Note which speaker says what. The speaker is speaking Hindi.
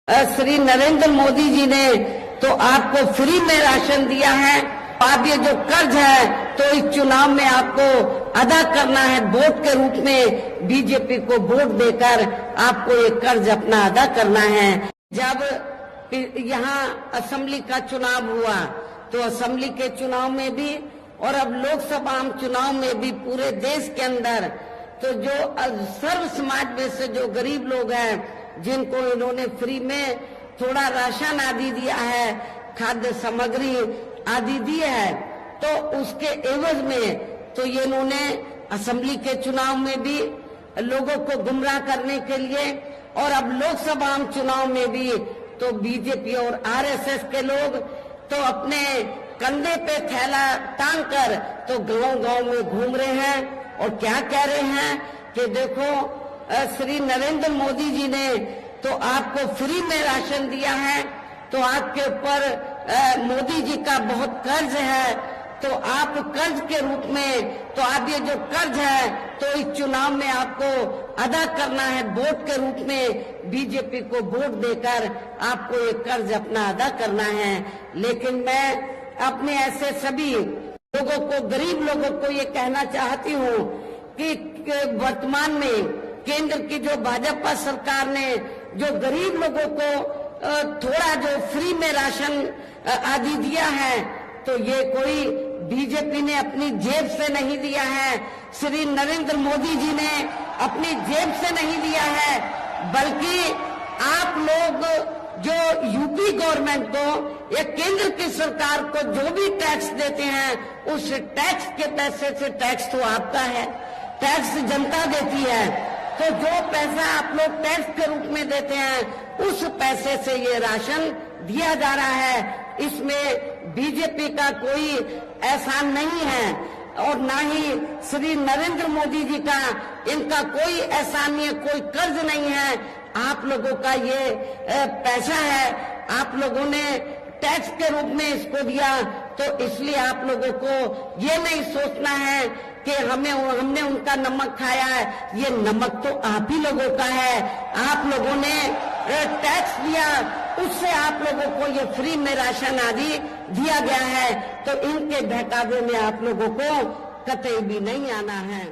Speaker 1: श्री नरेंद्र मोदी जी ने तो आपको फ्री में राशन दिया है। आप ये जो कर्ज है तो इस चुनाव में आपको अदा करना है, वोट के रूप में बीजेपी को वोट देकर आपको ये कर्ज अपना अदा करना है। जब यहाँ असेंबली का चुनाव हुआ तो असेंबली के चुनाव में भी और अब लोकसभा चुनाव में भी पूरे देश के अंदर तो जो सर्व समाज में से जो गरीब लोग हैं जिनको इन्होंने फ्री में थोड़ा राशन आदि दिया है, खाद्य सामग्री आदि दी है, तो उसके एवज में तो ये इन्होंने असेंबली के चुनाव में भी लोगों को गुमराह करने के लिए और अब लोकसभा चुनाव में भी तो बीजेपी और आरएसएस के लोग तो अपने कंधे पे थैला टांग कर तो गांव-गांव में घूम रहे हैं और क्या कह रहे हैं कि देखो श्री नरेंद्र मोदी जी ने तो आपको फ्री में राशन दिया है, तो आपके ऊपर मोदी जी का बहुत कर्ज है, तो आप कर्ज के रूप में तो आप ये जो कर्ज है तो इस चुनाव में आपको अदा करना है, वोट के रूप में बीजेपी को वोट देकर आपको ये कर्ज अपना अदा करना है। लेकिन मैं अपने ऐसे सभी लोगों को, गरीब लोगों को ये कहना चाहती हूँ कि वर्तमान में केंद्र की जो भाजपा सरकार ने जो गरीब लोगों को थोड़ा जो फ्री में राशन आदि दिया है तो ये कोई बीजेपी ने अपनी जेब से नहीं दिया है, श्री नरेंद्र मोदी जी ने अपनी जेब से नहीं दिया है, बल्कि आप लोग जो यूपी गवर्नमेंट को या केंद्र की सरकार को जो भी टैक्स देते हैं उस टैक्स के पैसे से, टैक्स तो आपका है, टैक्स जनता देती है, तो जो पैसा आप लोग टैक्स के रूप में देते हैं उस पैसे से ये राशन दिया जा रहा है। इसमें बीजेपी का कोई एहसान नहीं है और ना ही श्री नरेंद्र मोदी जी का इनका कोई एहसान नहीं है, कोई कर्ज नहीं है। आप लोगों का ये पैसा है, आप लोगों ने टैक्स के रूप में इसको दिया, तो इसलिए आप लोगों को ये नहीं सोचना है कि हमने उनका नमक खाया है, ये नमक तो आप ही लोगों का है। आप लोगों ने टैक्स दिया, उससे आप लोगों को ये फ्री में राशन आदि दिया गया है, तो इनके बहकावे में आप लोगों को कतई भी नहीं आना है।